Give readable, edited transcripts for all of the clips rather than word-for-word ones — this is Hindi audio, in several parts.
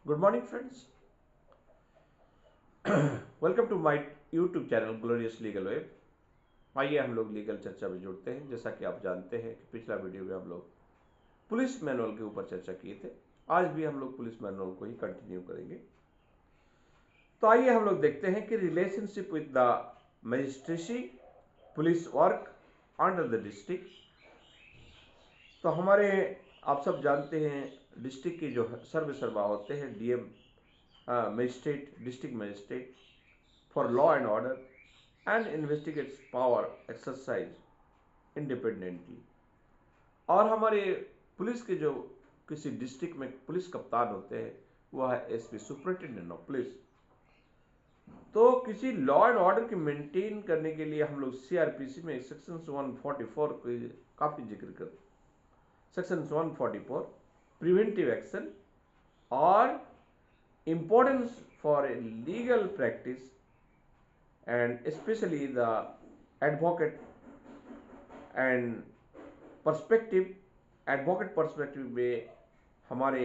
Good morning friends. Welcome to my YouTube channel glorious legal web. आइए हम लोग लीगल चर्चा में जुड़ते हैं। जैसा कि आप जानते हैं कि पिछला वीडियो में हम लोग पुलिस मैनुअल के ऊपर चर्चा किए थे। आज भी हम लोग पुलिस मैनुअल को ही कंटिन्यू करेंगे। तो आइए हम लोग देखते हैं कि relationship with the magistracy police work under the district. तो हमारे आप सब जानते हैं डिस्ट्रिक्ट के जो सर्व सर्वा होते हैं DM magistrate, district magistrate for law and order and investigates power exercise independently. और हमारे पुलिस के जो किसी डिस्ट्रिक्ट में पुलिस कप्तान होते हैं वह है एसपी, सुपरिटेंडेंट ऑफ पुलिस। तो किसी लॉ एंड ऑर्डर की मेंटेन करने के लिए हम लोग सीआरपीसी में सेक्शन 144 को काफी जिक्र करते हैं। सेक्शन 144 प्रिवेंटिव एक्शन और importance for a legal practice and especially the advocate and advocate perspective में हमारे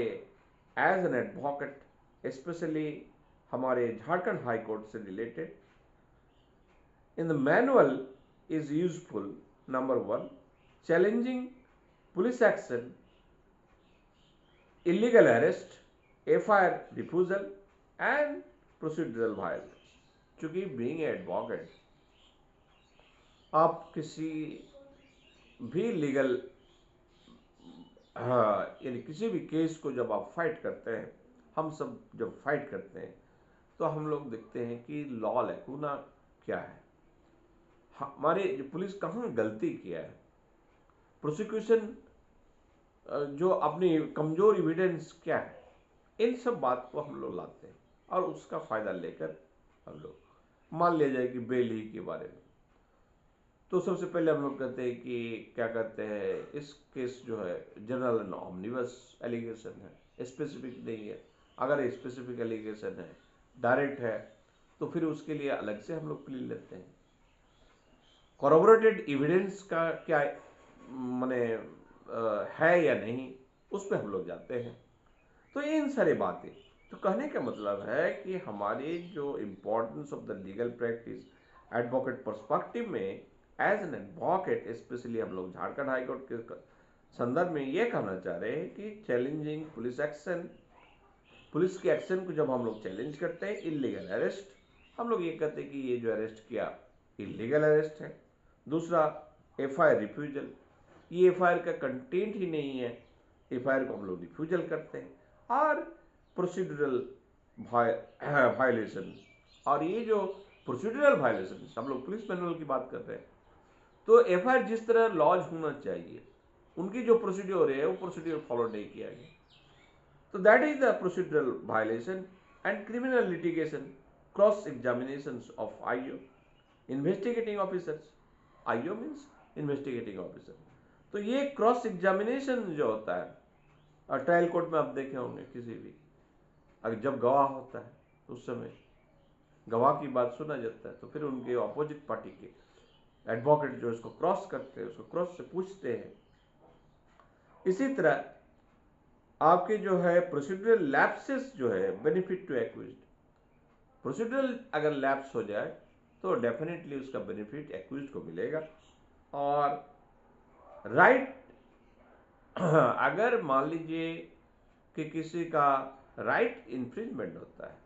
एज एन एडवोकेट स्पेशली हमारे झारखंड हाई कोर्ट से related in the manual is useful. Number 1, challenging police action, illegal arrest, FIR refusal and procedural violence। चूंकि बीइंग एडवोकेट आप किसी भी लीगल यानी किसी भी केस को जब आप फाइट करते हैं, हम सब जब फाइट करते हैं तो हम लोग देखते हैं कि लॉ लैकुना क्या है, हमारे जो पुलिस कहाँ गलती किया है, प्रोसिक्यूशन जो अपनी कमजोर एविडेंस क्या है, इन सब बात को हम लोग लाते हैं और उसका फायदा लेकर हम लोग मान लिया जाए कि बेल ही के बारे में। तो सबसे पहले हम लोग कहते हैं कि क्या कहते हैं, इस केस जो है जनरल एंड ऑमनिबस एलिगेशन है, स्पेसिफिक नहीं है। अगर स्पेसिफिक एलिगेशन है, डायरेक्ट है, तो फिर उसके लिए अलग से हम लोग प्ली लेते हैं। कॉरोबोरेटेड एविडेंस का क्या माने है या नहीं, उस पर हम लोग जाते हैं। तो इन सारी बातें, तो कहने का मतलब है कि हमारी जो importance of the legal practice advocate perspective में एज एन एडवोकेट, स्पेशली हम लोग झारखंड हाईकोर्ट के संदर्भ में ये कहना चाह रहे हैं कि चैलेंजिंग पुलिस एक्शन, पुलिस के एक्शन को जब हम लोग चैलेंज करते हैं, इलीगल अरेस्ट, हम लोग ये कहते हैं कि ये जो अरेस्ट किया इलीगल अरेस्ट है। दूसरा, FIR रिफ्यूजल, ये FIR का कंटेंट ही नहीं है, FIR को हम लोग रिफ्यूजल करते हैं। और प्रोसीड्यूरल वायलेशन, और ये जो प्रोसीड्यूरल वायलेशन, हम लोग पुलिस मैनुअल की बात कर रहे हैं, तो FIR जिस तरह लॉज होना चाहिए, उनकी जो प्रोसीड्योर है वो प्रोसीड्योर फॉलो नहीं किया गया, तो that is the procedural violation. And criminal litigation, cross examination of IO, investigating officers, IO means investigating officer. तो ये क्रॉस एग्जामिनेशन जो होता है, और ट्रायल कोर्ट में आप देखे होंगे किसी भी, अगर जब गवाह होता है तो उस समय गवाह की बात सुना जाता है, तो फिर उनके अपोजिट पार्टी के एडवोकेट जो इसको क्रॉस करते हैं, उसको क्रॉस से पूछते हैं। इसी तरह आपके जो है प्रोसीड्यूरल लैप्सेस जो है बेनिफिट टू एक्यूज्ड, प्रोसीड्यूरल अगर लैप्स हो जाए तो डेफिनेटली उसका बेनिफिट एक्यूज्ड को मिलेगा। और राइट अगर मान लीजिए कि किसी का राइट इन्फ्रिंजमेंट होता है,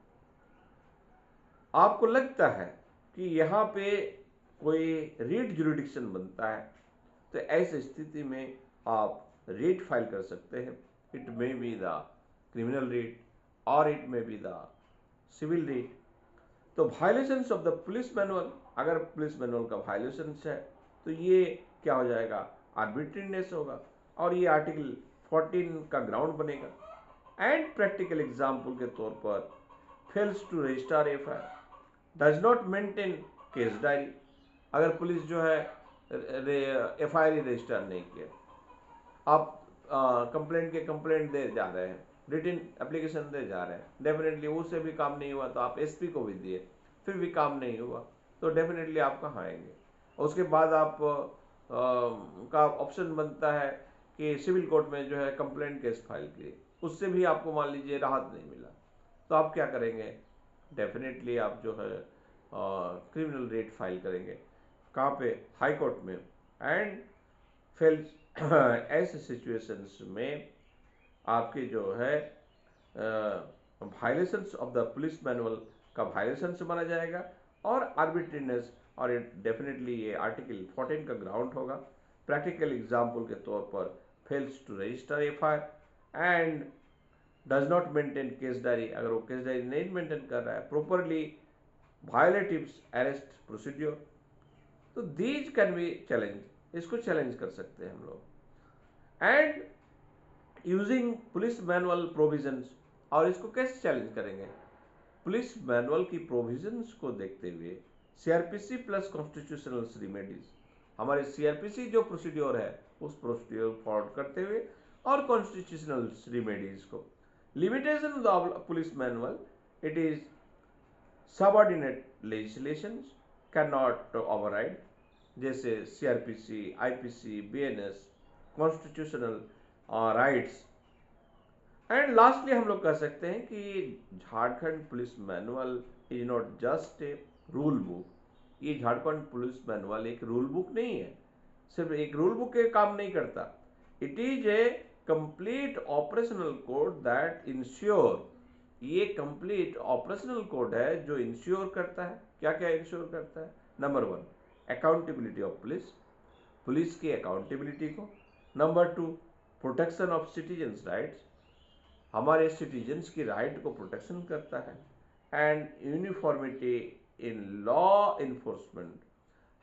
आपको लगता है कि यहाँ पे कोई रीट जुरिडिक्शन बनता है, तो ऐसी स्थिति में आप रीट फाइल कर सकते हैं। It may be the criminal writ और it may be the civil writ. तो violations of the police manual, अगर पुलिस मैनुअल का वायलेशंस है तो ये क्या हो जाएगा, आर्बिट्रीनेस होगा, और ये आर्टिकल 14 का ग्राउंड बनेगा। एंड प्रैक्टिकल एग्जाम्पल के तौर पर, fails to register FIR, does not maintain case diary, अगर पुलिस जो है FIR रजिस्टर नहीं किया, आप कंप्लेंट के कंप्लेंट दे जा रहे हैं, रिटन एप्लीकेशन दे जा रहे हैं, डेफिनेटली उससे भी काम नहीं हुआ तो आप SP को भी दिए, फिर भी काम नहीं हुआ, तो डेफिनेटली आप कहाँ आएंगे। उसके बाद आप का ऑप्शन बनता है कि सिविल कोर्ट में जो है कंप्लेंट केस फाइल किए, उससे भी आपको मान लीजिए राहत नहीं मिला, तो आप क्या करेंगे, डेफिनेटली आप जो है क्रिमिनल रेट फाइल करेंगे। कहाँ पे, हाई कोर्ट में। एंड फिर ऐसे सिचुएशंस में आपके जो है violations of the police manual का वायलेशन माना जाएगा और आर्बिट्रीनेस, और डेफिनेटली ये आर्टिकल 14 का ग्राउंड होगा। प्रैक्टिकल एग्जाम्पल के तौर पर fails to register FIR and does not maintain case diary, अगर वो केस डायरी नहीं मेंटेन कर रहा है प्रोपरली, वायलेटिव्स अरेस्ट प्रोसीड्योर, तो दीज कैन बी चैलेंज, इसको चैलेंज कर सकते हैं हम लोग। And using police manual provisions, और इसको कैसे चैलेंज करेंगे, पुलिस मैनुअल की प्रोविजंस को देखते हुए सीआरपीसी प्लस कॉन्स्टिट्यूशनल रेमेडीज, हमारे सीआरपीसी जो प्रोसीड्योर है उस प्रोसीड्योर फॉलो करते हुए और कॉन्स्टिट्यूशनल रेमेडीज को। Limitation of the police manual, it is subordinate legislations can not override, जैसे CrPC, IPC, BNS, constitutional rights. And lastly हम लोग कह सकते हैं कि Jharkhand police manual is not just a rule book, ये झारखंड पुलिस मैनुअल एक रूल बुक नहीं है, सिर्फ एक रूल बुक के काम नहीं करता, it is a complete operational code that ensure, ये कंप्लीट ऑपरेशनल कोड है जो इंश्योर करता है, क्या क्या इंश्योर करता है, number 1 accountability of police, police की अकाउंटेबिलिटी को। Number 2 protection of citizens rights, हमारे सिटीजन्स की राइट को प्रोटेक्शन करता है। And uniformity in law enforcement,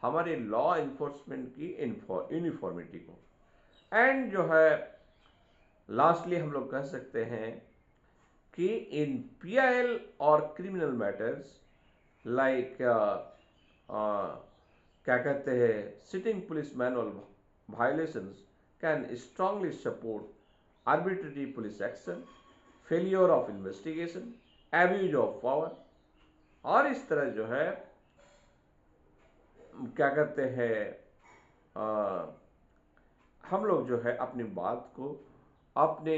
हमारे लॉ इन्फोर्समेंट की यूनिफॉर्मिटी को। एंड जो है लास्टली हम लोग कह सकते हैं कि इन पीआईएल और क्रिमिनल मैटर्स लाइक क्या कहते हैं sitting police manual violations can strongly support arbitrary police action, failure of investigation, abuse of power, और इस तरह जो है क्या कहते हैं हम लोग जो है अपनी बात को, अपने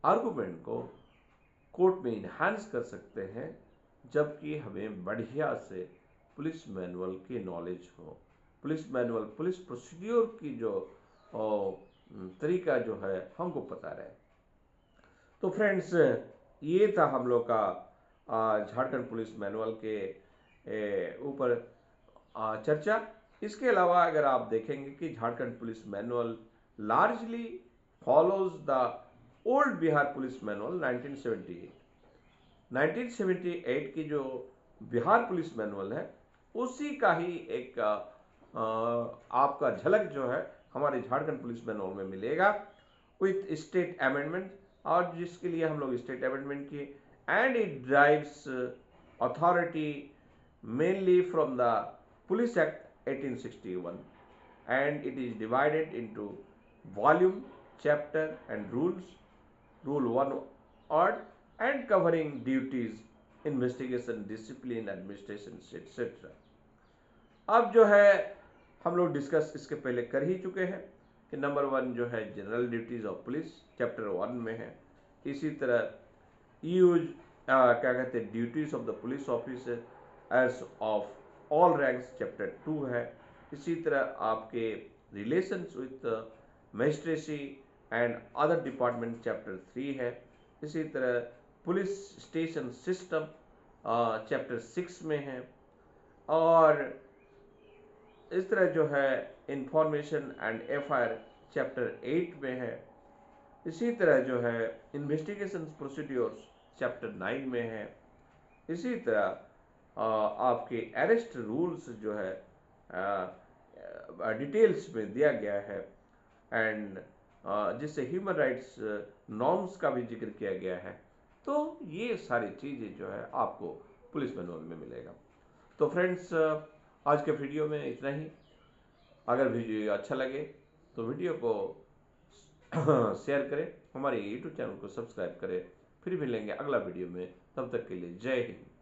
आर्गूमेंट को कोर्ट में इन्हांस कर सकते हैं, जबकि हमें बढ़िया से पुलिस मैनुअल की नॉलेज हो, पुलिस मैनुअल, पुलिस प्रोसीड्योर की जो तरीका जो है हमको पता रहे। तो फ्रेंड्स, ये था हम लोग का झारखंड पुलिस मैनुअल के ऊपर चर्चा। इसके अलावा अगर आप देखेंगे कि Jharkhand police manual largely follows the old Bihar police manual 1978। 1978 की जो बिहार पुलिस मैनुअल है उसी का ही एक आपका झलक जो है हमारे झारखंड पुलिस मैनुअल में मिलेगा विथ स्टेट अमेंडमेंट, और जिसके लिए हम लोग स्टेट अमेंडमेंट किए। And it drives authority mainly from the police act 1861 and it is divided into volume, chapter and rules, rule 1 odd, and covering duties, investigation, discipline, administration, etc. अब जो है हम लोग डिस्कस इसके पहले कर ही चुके हैं कि नंबर 1 जो है general duties of police chapter 1 में है। इसी तरह यूज क्या कहते हैं duties of the police officer as of all ranks chapter 2 है। इसी तरह आपके relations with magistracy and other department chapter 3 है। इसी तरह पुलिस स्टेशन सिस्टम चैप्टर 6 में है, और इस तरह जो है इंफॉर्मेशन एंड एफआईआर चैप्टर 8 में है। इसी तरह जो है इन्वेस्टिगेशन प्रोसीड्योर्स चैप्टर 9 में है। इसी तरह आपके अरेस्ट रूल्स जो है डिटेल्स में दिया गया है, एंड जिससे ह्यूमन राइट्स नॉर्म्स का भी जिक्र किया गया है। तो ये सारी चीज़ें जो है आपको पुलिस मैनुअल में मिलेगा। तो फ्रेंड्स, आज के वीडियो में इतना ही। अगर वीडियो अच्छा लगे तो वीडियो को शेयर करें, हमारे यूट्यूब चैनल को सब्सक्राइब करें। फिर मिलेंगे अगला वीडियो में, तब तक के लिए जय हिंद।